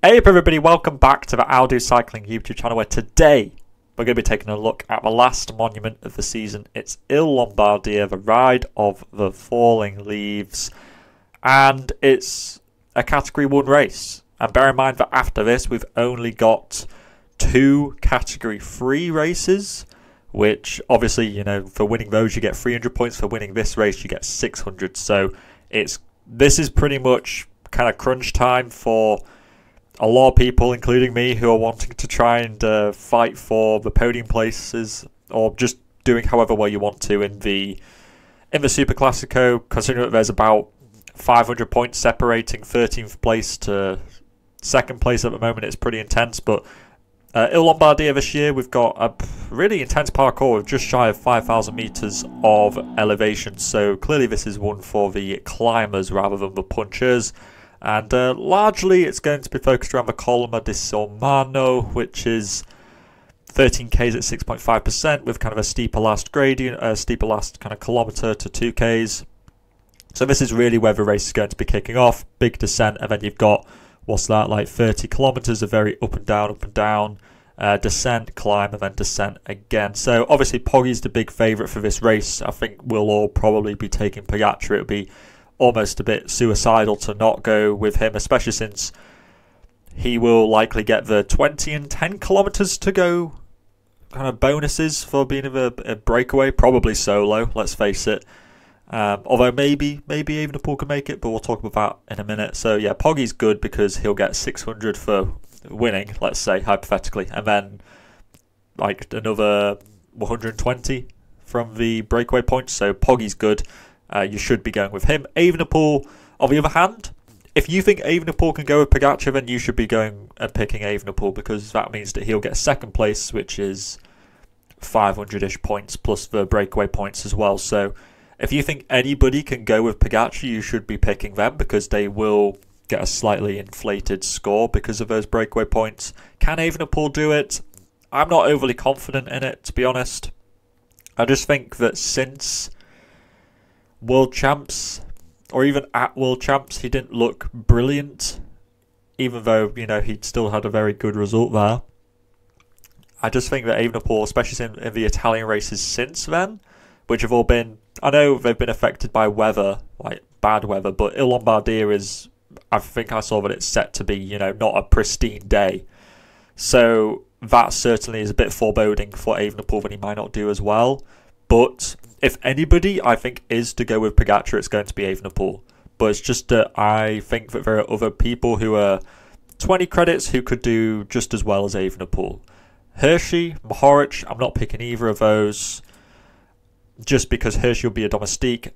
Hey up everybody, welcome back to the I'll Do Cycling YouTube channel, where today we're going to be taking a look at the last monument of the season. It's Lombardia, the Ride of the Falling Leaves, and it's a Category 1 race. And bear in mind that after this we've only got 2 Category 3 races, which obviously, you know, for winning those you get 300 points, for winning this race you get 600. So this is pretty much kind of crunch time for a lot of people, including me, who are wanting to try and fight for the podium places, or just doing however well you want to in the Superclasico. Considering that there's about 500 points separating 13th place to 2nd place at the moment, it's pretty intense. But Lombardia this year, we've got a really intense parkour with just shy of 5,000 meters of elevation. So clearly this is one for the climbers rather than the punchers. And largely it's going to be focused around the Colma di Sormano, which is 13 k's at 6.5% with kind of a steeper last gradient, a steeper last kind of kilometre to 2 k's. So this is really where the race is going to be kicking off. Big descent, and then you've got, what's that, like 30 kilometres of very up and down, descent, climb, and then descent again. So obviously Poggy's the big favourite for this race. I think we'll all probably be taking Pogacar. It'll be almost a bit suicidal to not go with him, especially since he will likely get the 20 and 10 kilometres to go kind of bonuses for being a breakaway, probably solo, let's face it. Although maybe Evenepoel can make it, but we'll talk about that in a minute. So yeah, Poggy's good because he'll get 600 for winning, let's say, hypothetically, and then like another 120 from the breakaway points. So Poggy's good. You should be going with him. Evenepoel, on the other hand, if you think Evenepoel can go with Pogacar, then you should be going and picking Evenepoel, because that means that he'll get 2nd place, which is 500-ish points plus the breakaway points as well. So if you think anybody can go with Pogacar, you should be picking them, because they will get a slightly inflated score because of those breakaway points. Can Evenepoel do it? I'm not overly confident in it, to be honest. I just think that since World Champs, or even at World Champs, he didn't look brilliant, even though, you know, he'd still had a very good result there. I just think that Evenepoel, especially in the Italian races since then, which have all been, I know they've been affected by weather, like bad weather, but Lombardia is, I think I saw that it's set to be, you know, not a pristine day. So that certainly is a bit foreboding for Evenepoel that he might not do as well. But if anybody, I think, is to go with Pogacar, it's going to be Evenepoel. But it's just that I think that there are other people who are 20 credits who could do just as well as Evenepoel. Hirschi, Mohoric, I'm not picking either of those, just because Hirschi will be a domestique,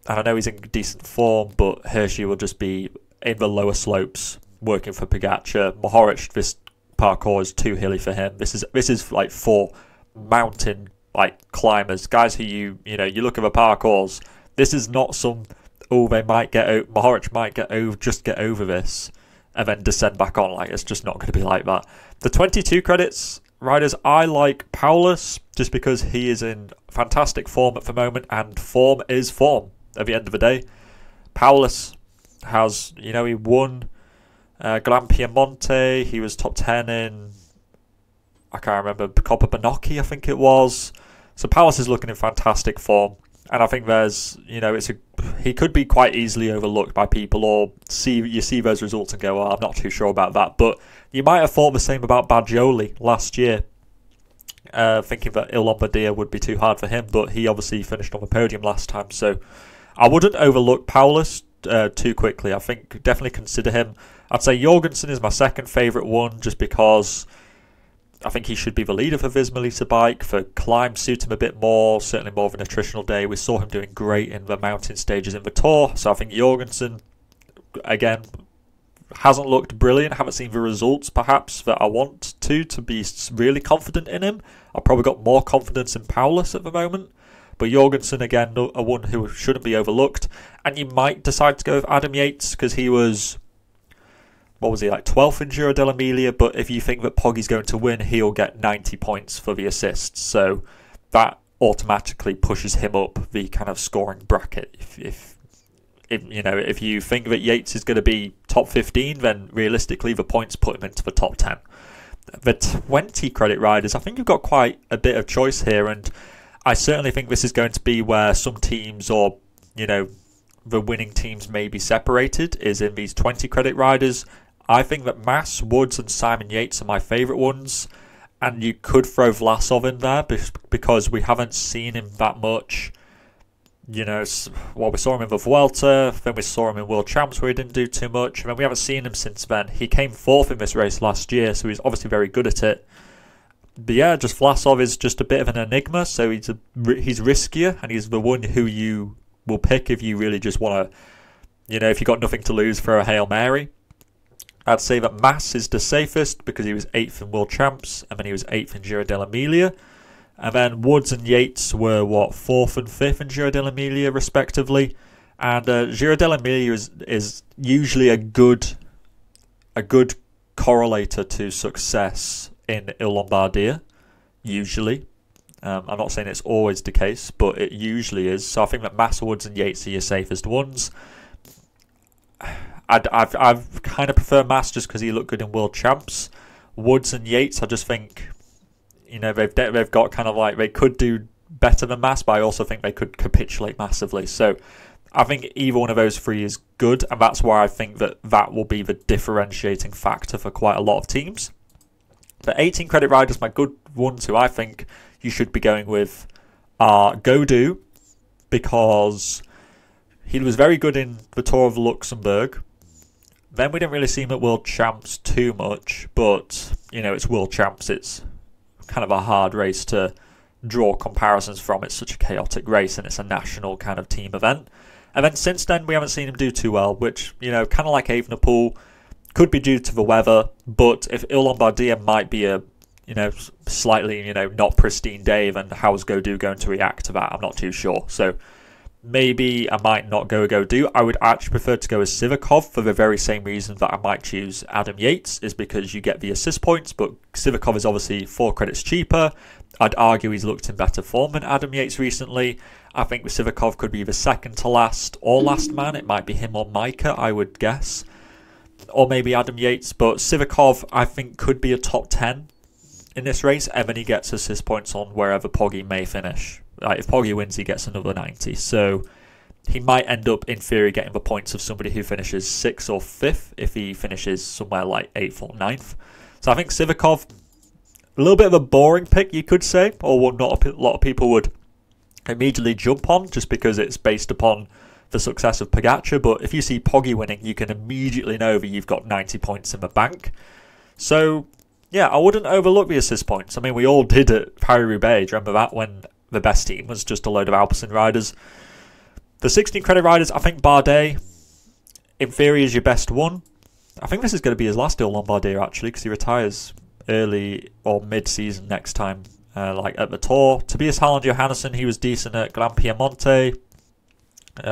and I know he's in decent form, but Hirschi will just be in the lower slopes working for Pogacar. Mohoric, this parkour is too hilly for him. This is like for mountain climbers, guys who you look at the parkours. This is not some, they might get over, Mohoric might get over this and then descend back on. Like, it's just not going to be like that. The 22 credits riders, I like Paulus, just because he is in fantastic form at the moment, and form is form at the end of the day. Paulus has, you know, he won Gran Piemonte, he was top 10 in, I can't remember, Coppa Bernocchi, I think it was. So Paulus is looking in fantastic form, and I think there's, you know, he could be quite easily overlooked by people, or you see those results and go, well, I'm not too sure about that. But you might have thought the same about Baggioli last year, thinking that Lombardia would be too hard for him, but he obviously finished on the podium last time. So I wouldn't overlook Paulus too quickly. I think definitely consider him. I'd say Jorgensen is my 2nd favourite one, just because I think he should be the leader for Visma bike. For climb, suit him a bit more, certainly more of an attritional day. We saw him doing great in the mountain stages in the Tour, so I think Jorgensen, again, hasn't looked brilliant. Haven't seen the results, perhaps, that I want to be really confident in him. I've probably got more confidence in Paulus at the moment. But Jorgensen, again, a one who shouldn't be overlooked. And you might decide to go with Adam Yates, because he was, what was he, like 12th in Giro dell'Emilia, but if you think that Poggy's going to win, he'll get 90 points for the assists, so that automatically pushes him up the kind of scoring bracket. If if you think that Yates is going to be top 15, then realistically the points put him into the top 10. The 20 credit riders, I think you've got quite a bit of choice here, and I certainly think this is going to be where some teams, or the winning teams may be separated, is in these 20 credit riders. I think that Mas, Woods and Simon Yates are my favourite ones, and you could throw Vlasov in there because we haven't seen him that much. We saw him in the Vuelta, then we saw him in World Champs where he didn't do too much, and then we haven't seen him since then. He came fourth in this race last year, so he's obviously very good at it. But yeah, just Vlasov is just a bit of an enigma, so he's riskier, and he's the one who you will pick if you really just want to, if you've got nothing to lose, for a Hail Mary. I'd say that Mas is the safest because he was 8th in World Champs, and then he was 8th in Giro dell'Emilia. And then Woods and Yates were, 4th and 5th in Giro dell'Emilia, respectively. And Giro dell'Emilia is usually a good correlator to success in Il Lombardia, usually. I'm not saying it's always the case, but it usually is. So I think that Mas, Woods and Yates are your safest ones. I've kind of prefer Mas just because he looked good in World Champs. Woods and Yates, I just think, they've got kind of like, they could do better than Mas, but I also think they could capitulate massively. So I think either one of those three is good, and that's why I think that will be the differentiating factor for quite a lot of teams. The 18 credit riders, my good ones who I think you should be going with are Gaudu, because he was very good in the Tour of Luxembourg. Then we didn't really see him at World Champs too much, but, it's World Champs. It's kind of a hard race to draw comparisons from. It's such a chaotic race, and it's a national kind of team event. And then since then, we haven't seen him do too well, which, kind of like Evenepoel, could be due to the weather. But if Il Lombardia might be a, slightly, not pristine day, then how's Gaudu going to react to that? I'm not too sure. So maybe I might not go Gaudu. I would actually prefer to go with Sivakov for the very same reason that I might choose Adam Yates, is because you get the assist points, but Sivakov is obviously 4 credits cheaper. I'd argue he's looked in better form than Adam Yates recently. I think with Sivakov could be the second to last or last man. It might be him or Micah, I would guess. Or maybe Adam Yates, but Sivakov I think could be a top 10 in this race, and then he gets assist points on wherever Poggi may finish. If Poggi wins, he gets another 90. So he might end up, in theory, getting the points of somebody who finishes 6th or 5th if he finishes somewhere like 8th or 9th. So I think Sivakov, a little bit of a boring pick, you could say, or what not a lot of people would immediately jump on just because it's based upon the success of Pogacar. But if you see Poggi winning, you can immediately know that you've got 90 points in the bank. So yeah, I wouldn't overlook the assist points. I mean, we all did at Paris-Roubaix. Do you remember that, when the best team was just a load of Alpecin riders? The 16 credit riders, I think Bardet, in theory, is your best one. I think this is going to be his last Il Lombardia, actually, because he retires early or mid-season next time, like at the Tour. Tobias Haaland Johannesson, he was decent at Gran Piemonte.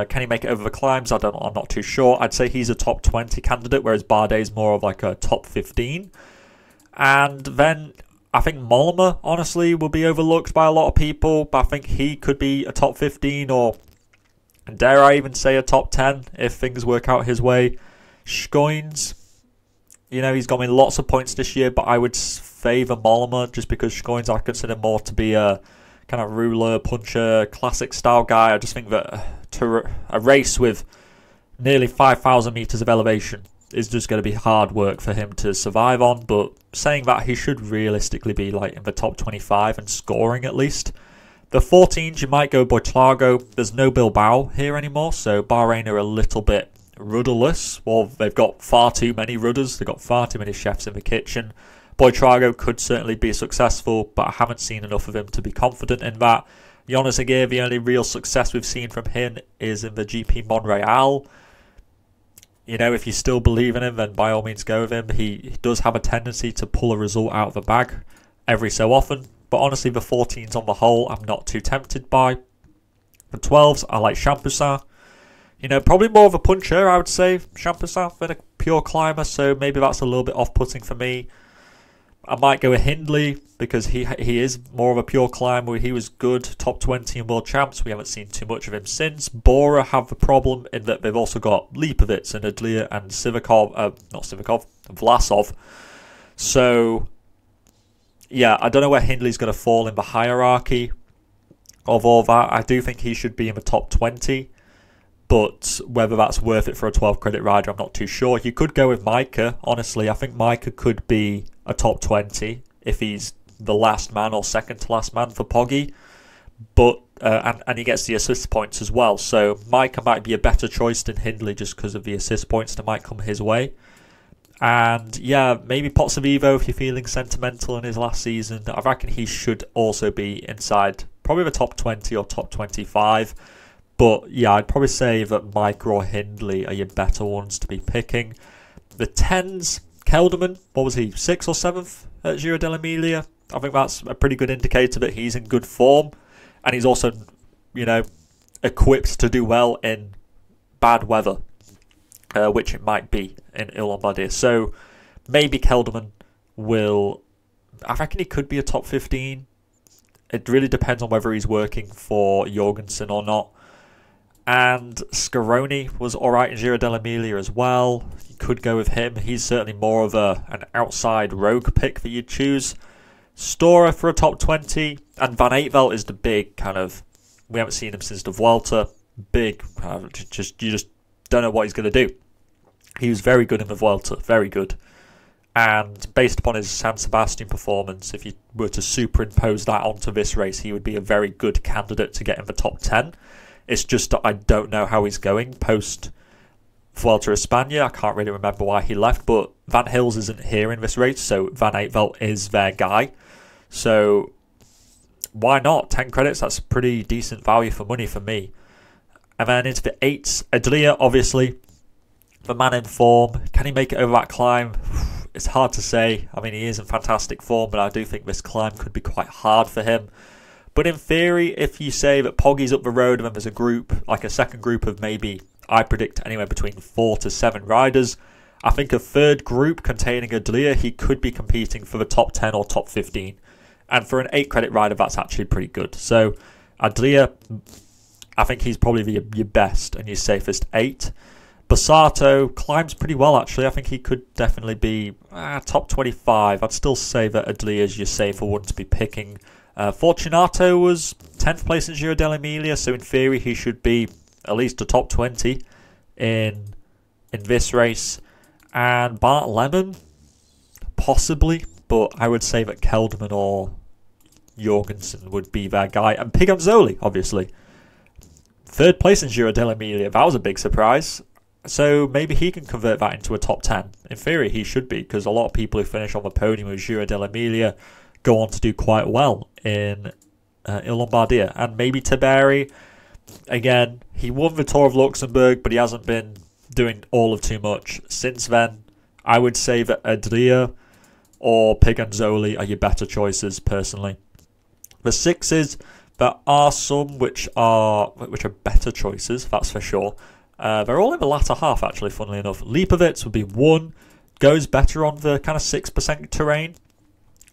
Can he make it over the climbs? I'm not too sure. I'd say he's a top 20 candidate, whereas Bardet's more of like a top 15. And then I think Mollema, honestly, will be overlooked by a lot of people, but I think he could be a top 15, or dare I even say a top 10 if things work out his way. Schoens, he's got me lots of points this year, but I would favour Mollema just because Schoens I consider more to be a kind of ruler, puncher, classic style guy. I just think that a race with nearly 5,000 metres of elevation is just going to be hard work for him to survive on. But saying that, he should realistically be like in the top 25 and scoring at least. The 14s, you might go Boitrago. There's no Bilbao here anymore, so Bahrain are a little bit rudderless. Well, they've got far too many rudders. They've got far too many chefs in the kitchen. Boitrago could certainly be successful, but I haven't seen enough of him to be confident in that. Jonas Aguirre, the only real success we've seen from him is in the GP Montreal. If you still believe in him, then by all means go with him. He does have a tendency to pull a result out of the bag every so often. But honestly, the 14s on the whole, I'm not too tempted by. The 12s, I like Champoussin. Probably more of a puncher, I would say, Champoussin, than a pure climber. So maybe that's a little bit off-putting for me. I might go with Hindley because he is more of a pure climber. He was good, top 20 in World Champs. We haven't seen too much of him since. Bora have the problem in that they've also got Lipovitz and Adlia and Vlasov. So, yeah, I don't know where Hindley's going to fall in the hierarchy of all that. I do think he should be in the top 20. But whether that's worth it for a 12 credit rider, I'm not too sure. You could go with Micah. Honestly, I think Micah could be a top 20 if he's the last man or second to last man for Poggy. But and he gets the assist points as well. So Micah might be a better choice than Hindley just because of the assist points that might come his way. And yeah, maybe Pozzovivo if you're feeling sentimental in his last season. I reckon he should also be inside probably the top 20 or top 25. But yeah, I'd probably say that Micah or Hindley are your better ones to be picking. The 10s, Kelderman, what was he, 6th or 7th at Giro dell'Emilia? I think that's a pretty good indicator that he's in good form. And he's also, equipped to do well in bad weather, which it might be in Lombardia. So maybe Kelderman will, I reckon he could be a top 15. It really depends on whether he's working for Jorgensen or not. And Scaroni was alright in Giro dell'Emilia as well. You could go with him. He's certainly more of an outside rogue pick that you'd choose. Stora for a top 20. And Van Eytvelt is the big kind of... We haven't seen him since the Vuelta. Big. You just don't know what he's going to do. He was very good in the Vuelta. Very good. And based upon his San Sebastian performance, if you were to superimpose that onto this race, he would be a very good candidate to get in the top 10. It's just that I don't know how he's going post Vuelta a España. I can't really remember why he left, but Van Hills isn't here in this race, so Van Eytvelt is their guy. So why not? 10 credits, that's pretty decent value for money for me. And then into the 8s, Adlia, obviously, the man in form. Can he make it over that climb? It's hard to say. I mean, he is in fantastic form, but I do think this climb could be quite hard for him. But in theory, if you say that Poggy's up the road and then there's a group, like a second group of maybe, I predict anywhere between 4 to 7 riders, I think a third group containing Adlia, he could be competing for the top 10 or top 15. And for an 8 credit rider, that's actually pretty good. So Adlia, I think he's probably your best and your safest 8. Bassato climbs pretty well, actually. I think he could definitely be top 25. I'd still say that Adlia is your safer one to be picking. Fortunato was 10th place in Giro dell'Emilia, so in theory he should be at least a top 20 in this race. And Bart Lemon, possibly, but I would say that Kelderman or Jorgensen would be their guy. And Piganzoli, obviously. 3rd place in Giro dell'Emilia, that was a big surprise. So maybe he can convert that into a top 10. In theory he should be, because a lot of people who finish on the podium with Giro dell'Emilia go on to do quite well in Lombardia. And maybe Tiberi, again, he won the Tour of Luxembourg, but he hasn't been doing all of too much since then. I would say that Adria or Piganzoli are your better choices, personally. The 6s, there are some which are better choices, that's for sure. They're all in the latter half, actually, funnily enough. Lipovitz would be 1, goes better on the kind of 6% terrain,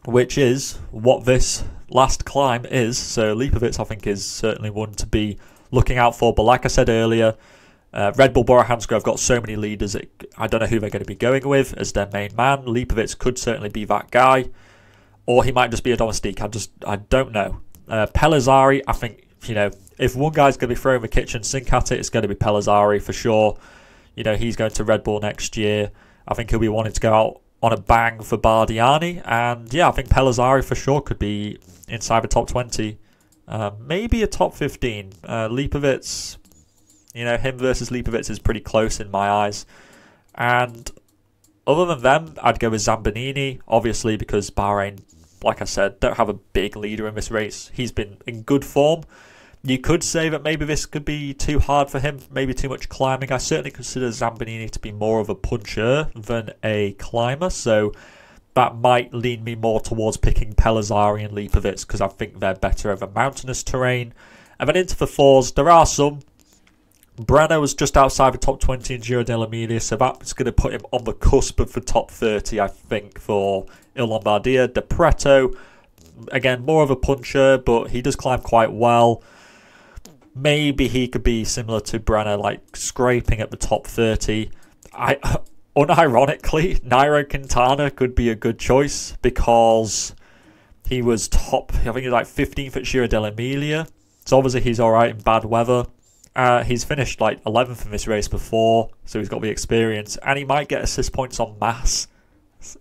which is what this last climb is. So Lipovitz, I think, is certainly one to be looking out for. But like I said earlier, Red Bull Bora-Hansgrohe have got so many leaders, I don't know who they're going to be going with as their main man. Lipovitz could certainly be that guy. Or he might just be a domestique. I don't know. Pellizzari, I think, if one guy's going to be throwing the kitchen sink at it, it's going to be Pellizzari for sure. He's going to Red Bull next year. I think he'll be wanting to go out on a bang for Bardiani. And yeah, I think Pellizzari for sure could be inside the top 20. Maybe a top 15. Lipovitz, him versus Lipovitz is pretty close in my eyes. And other than them, I'd go with Zambanini, obviously, because Bahrain, like I said, don't have a big leader in this race. He's been in good form. You could say that maybe this could be too hard for him, maybe too much climbing. I certainly consider Zambanini to be more of a puncher than a climber, so that might lean me more towards picking Pellizzari and Lipovitz, because I think they're better over mountainous terrain. And then into the 4s, there are some. Brenner was just outside the top 20 in Giro dell'Emilia, so that's going to put him on the cusp of the top 30, I think, for Il Lombardia. De Pretto, again, more of a puncher, but he does climb quite well. Maybe he could be similar to Brenner, like scraping at the top 30. Unironically, Nairo Quintana could be a good choice because he was top, I think he was like 15th at Giro dell'Emilia. So obviously he's alright in bad weather. He's finished like 11th in this race before, so he's got the experience. And he might get assist points on Mas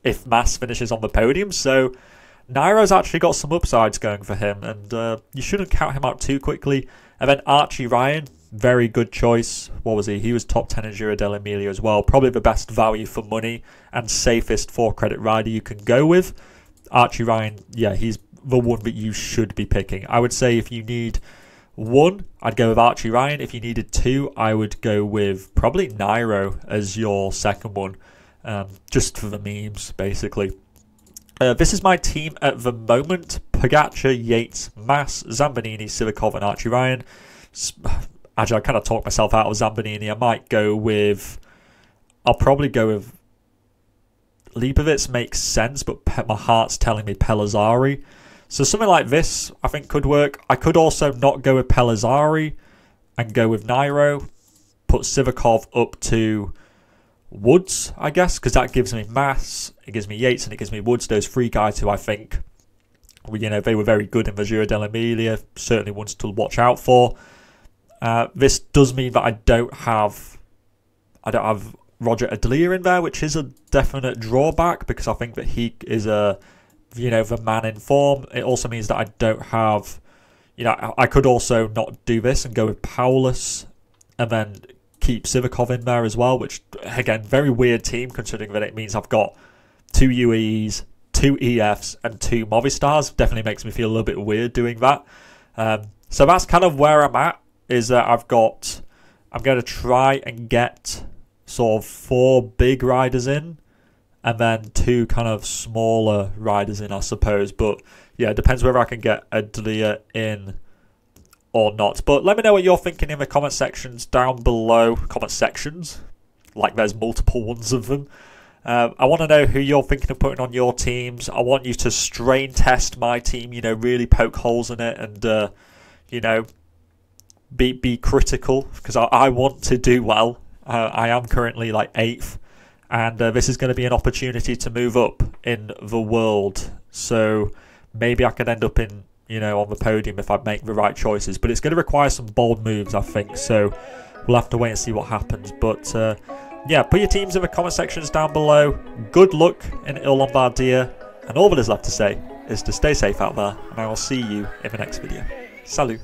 if Mas finishes on the podium. So Nairo's actually got some upsides going for him, and you shouldn't count him out too quickly. And then Archie Ryan, very good choice. What was he? He was top 10 in Giro dell'Emilia as well. Probably the best value for money and safest 4-credit rider you can go with. Archie Ryan, yeah, he's the one that you should be picking. I would say if you need one, I'd go with Archie Ryan. If you needed two, I would go with probably Nairo as your second one, just for the memes, basically. This is my team at the moment. Pogacar, Yates, Mas, Zambonini, Sivakov and Archie Ryan. Actually, I kind of talked myself out of Zambonini. I might go with... I'll probably go with... Leibovitz makes sense, but my heart's telling me Pellizzari. So something like this, I think, could work. I could also not go with Pellizzari and go with Nairo. Put Sivakov up to Woods, I guess, because that gives me Mas, it gives me Yates, and it gives me Woods. Those three guys who I think, they were very good in the Giro dell'Emilia. Certainly ones to watch out for. This does mean that I don't have Roger Adlia in there, which is a definite drawback because I think that he is the man in form. It also means that I don't have, I could also not do this and go with Paulus and then keep Sivakov in there as well, which, again, very weird team considering that it means I've got 2 UAEs, 2 EFs and 2 Movistars. Definitely makes me feel a little bit weird doing that. So that's kind of where I'm at, is that I'm going to try and get sort of 4 big riders in and then 2 kind of smaller riders in, I suppose. But yeah, it depends whether I can get Adlia in or not. But let me know what you're thinking in the comment sections down below. Comment sections, like there's multiple ones of them. I want to know who you're thinking of putting on your teams. I want you to strain test my team, really poke holes in it and, be critical because I want to do well. I am currently like 8th, and this is going to be an opportunity to move up in the world. So maybe I could end up in, on the podium if I make the right choices. But it's going to require some bold moves, I think. So we'll have to wait and see what happens. But yeah, put your teams in the comment sections down below. Good luck in Il Lombardia. And all that is left to say is to stay safe out there. And I will see you in the next video. Salut.